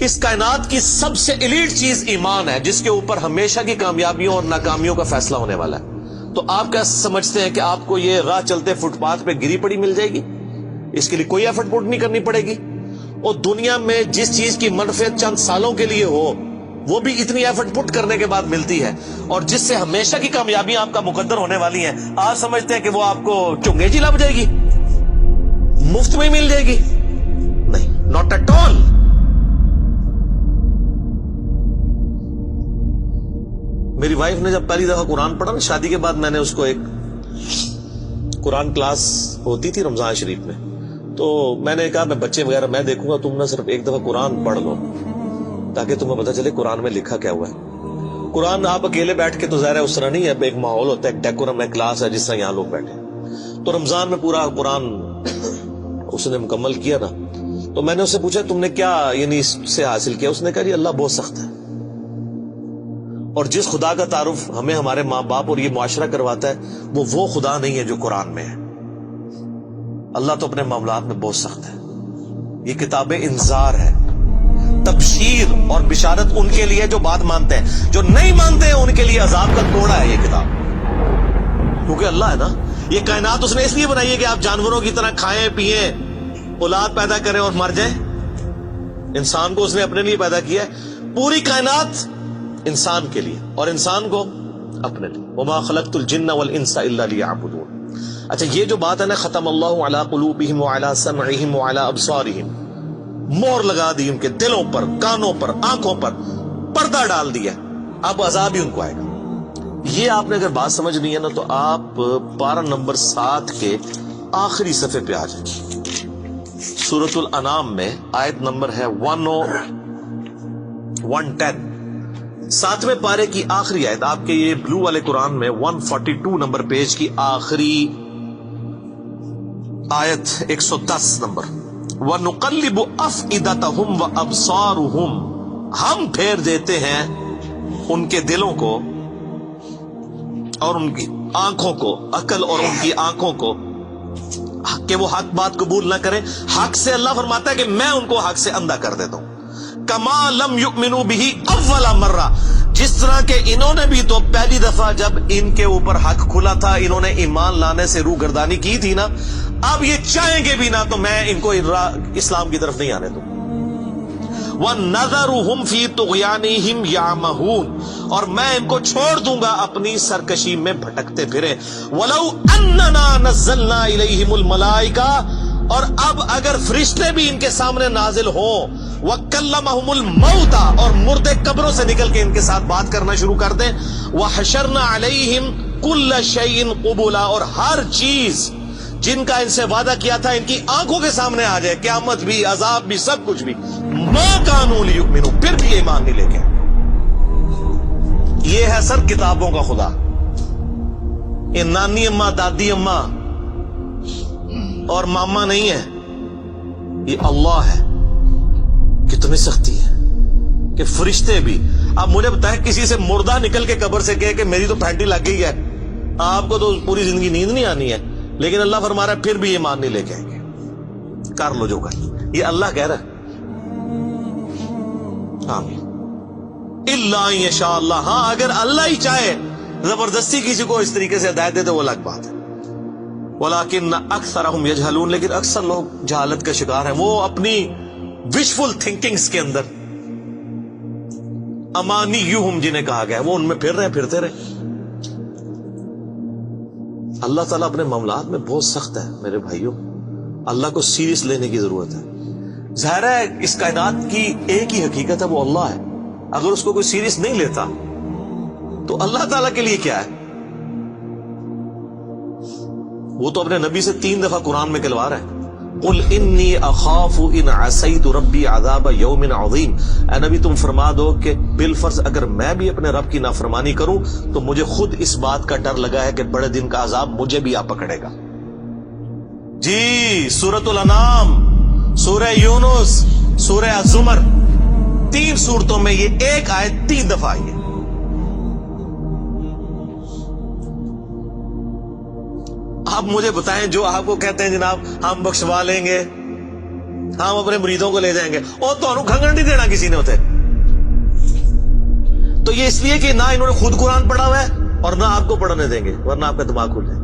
اس کائنات کی سب سے ایلیٹ چیز ایمان ہے، جس کے اوپر ہمیشہ کی کامیابیوں اور ناکامیوں کا فیصلہ ہونے والا ہے۔ تو آپ کیا سمجھتے ہیں کہ آپ کو یہ راہ چلتے فٹ پاتھ پہ گری پڑی مل جائے گی؟ اس کے لیے کوئی ایفرٹ پٹ نہیں کرنی پڑے گی۔ اور دنیا میں جس چیز کی منفعت چند سالوں کے لیے ہو، وہ بھی اتنی ایفرٹ پٹ کرنے کے بعد ملتی ہے، اور جس سے ہمیشہ کی کامیابیاں آپ کا مقدر ہونے والی ہیں، آپ سمجھتے ہیں کہ وہ آپ کو چنگیجی لگ جائے گی، مفت میں ہی مل جائے گی؟ نہیں، ناٹ ایٹ آل۔ میری وائف نے جب پہلی دفعہ قرآن پڑھا نا شادی کے بعد، میں نے اس کو ایک قرآن کلاس ہوتی تھی رمضان شریف میں، تو میں نے کہا میں بچے وغیرہ میں دیکھوں گا، تم نہ صرف ایک دفعہ قرآن پڑھ لو تاکہ تمہیں پتہ چلے قرآن میں لکھا کیا ہوا ہے۔ قرآن آپ اکیلے بیٹھ کے تو ظاہر ہے اس طرح نہیں ہے، ایک ماحول ہوتا ہے، ایک ڈیکورم ہے، کلاس ہے جس طرح یہاں لوگ بیٹھے۔ تو رمضان میں پورا قرآن اس نے مکمل کیا نا، تو میں نے اس سے پوچھا تم نے کیا یعنی اس سے حاصل کیا؟ اس نے کہا جی اللہ بہت سخت ہے، اور جس خدا کا تعارف ہمیں ہمارے ماں باپ اور یہ معاشرہ کرواتا ہے وہ خدا نہیں ہے جو قرآن میں ہے۔ اللہ تو اپنے معاملات میں بہت سخت ہے۔ یہ کتاب انذار ہے، تبشیر اور بشارت ان کے لیے جو بات مانتے ہیں، جو نہیں مانتے ہیں ان کے لیے عذاب کا کوڑا ہے یہ کتاب، کیونکہ اللہ ہے نا، یہ کائنات اس نے اس لیے بنائی ہے کہ آپ جانوروں کی طرح کھائیں پیئیں، اولاد پیدا کریں اور مر جائیں۔ انسان کو اس نے اپنے لیے پیدا کیا ہے، پوری کائنات انسان کے لیے اور انسان کو اپنے لیے۔ وما خلقت الجن والانس الا لیعبدون۔ اچھا یہ جو بات ہے نا، ختم اللہ علی قلوبہم وعلی سمعہم وعلی ابصارہم، مور لگا دی ان کے دلوں پر، کانوں پر، آنکھوں پر، پردہ ڈال دیا، اب عذاب ہی ان کو آئے گا۔ یہ آپ نے اگر بات سمجھنی ہے نا تو آپ پارہ نمبر 7 کے آخری صفحے پہ آ جائیں۔ سورۃ الانعام میں آیت نمبر ہے 110، 7ویں پارے کی آخری آیت، آپ کے یہ بلو والے قرآن میں 142 نمبر پیج کی آخری آیت 110 نمبر۔ وَنُقَلِّبُ أَفْئِدَتَهُمْ وَأَبْصَارُهُمْ، ہم پھیر دیتے ہیں ان کے دلوں کو اور ان کی آنکھوں کو، عقل اور ان کی آنکھوں کو، کہ وہ حق بات قبول نہ کریں۔ حق سے اللہ فرماتا ہے کہ میں ان کو حق سے اندھا کر دیتا ہوں۔ کما لم یؤمنوا بہ اول مرہ، جس طرح کہ انہوں نے بھی تو پہلی دفعہ جب ان کے اوپر حق کھلا تھا انہوں نے ایمان لانے سے روح گردانی کی تھی نا، اب یہ چاہیں گے بھی نہ تو میں ان کو اسلام کی طرف نہیں آنے دوں۔ وَنَذَرُهُمْ فِي طُغْيَانِهِمْ يَعْمَهُونَ، اور میں ان کو چھوڑ دوں گا اپنی سرکشی میں بھٹکتے پھرے۔ وَلَوْ أَنَّنَا نَزَّلْنَا إِلَيْهِمُ الْمَلَائِكَةَ، اور اب اگر فرشتے بھی ان کے سامنے نازل ہوں، وَكَلَّمَهُمُ الْمَوْتَى، اور مردے قبروں سے نکل کے ان کے ساتھ بات کرنا شروع کر دیں، وَحَشَرْنَا عَلَيْهِمْ كُلَّ شَيْءٍ قُبُلًا، اور ہر چیز جن کا ان سے وعدہ کیا تھا ان کی آنکھوں کے سامنے آ جائے، قیامت بھی، عذاب بھی، سب کچھ بھی، مَا كَانُوا لِيُؤْمِنُوا، پھر بھی ایمان نہیں لے کے۔ یہ ہے سر کتابوں کا خدا، یہ نانی اماں، دادی اماں اور ماما نہیں ہے، یہ اللہ ہے۔ کتنی سختی ہے کہ فرشتے بھی، اب مجھے بتائیں کسی سے مردہ نکل کے قبر سے کہے کہ میری تو پھینٹی لگ گئی ہے، آپ کو تو پوری زندگی نیند نہیں آنی ہے، لیکن اللہ فرما رہا ہے پھر بھی ایمان نہیں لے کے آئیں گے، کر لو جو کر، یہ اللہ کہہ رہا ہے۔ آمین۔ الا ان یشاء اللہ، ہاں اگر اللہ ہی چاہے زبردستی کسی کو اس طریقے سے ہدایت دے تو وہ الگ بات ہے۔ ولیکن اکثرہم یجہلون، لیکن اکثر لوگ جہالت کا شکار ہیں، وہ اپنی وشفل تھنکنگز کے اندر، امانیہم جنہیں کہا گیا ہے، وہ ان میں پھر رہے ہیں، پھرتے رہے۔ اللہ تعالیٰ اپنے معاملات میں بہت سخت ہے میرے بھائیوں، اللہ کو سیریس لینے کی ضرورت ہے۔ ظاہر ہے اس کائنات کی ایک ہی حقیقت ہے، وہ اللہ ہے، اگر اس کو کوئی سیریس نہیں لیتا تو اللہ تعالیٰ کے لیے کیا ہے؟ وہ تو اپنے نبی سے 3 دفعہ قرآن میں کہلوا رہا ہے، قل انی اخاف ان عصیت ربی عذاب یوم عظیم، اے نبی تم فرما دو کہ بالفرض اگر میں بھی اپنے رب کی نافرمانی کروں تو مجھے خود اس بات کا ڈر لگا ہے کہ بڑے دن کا عذاب مجھے بھی آ پکڑے گا۔ جی سورۃ الانعام، سورہ یونس، سورہ الزمر، 3 سورتوں میں یہ ایک آیت 3 دفعہ آئی ہے۔ آپ مجھے بتائیں جو آپ کو کہتے ہیں جناب ہم بخشوا لیں گے، ہم اپنے مریدوں کو لے جائیں گے اور تو کھنگن نہیں دینا کسی نے ہوتے. تو یہ اس لیے کہ نہ انہوں نے خود قرآن پڑھا ہوا ہے اور نہ آپ کو پڑھنے دیں گے ورنہ آپ کا دماغ کھل جائے.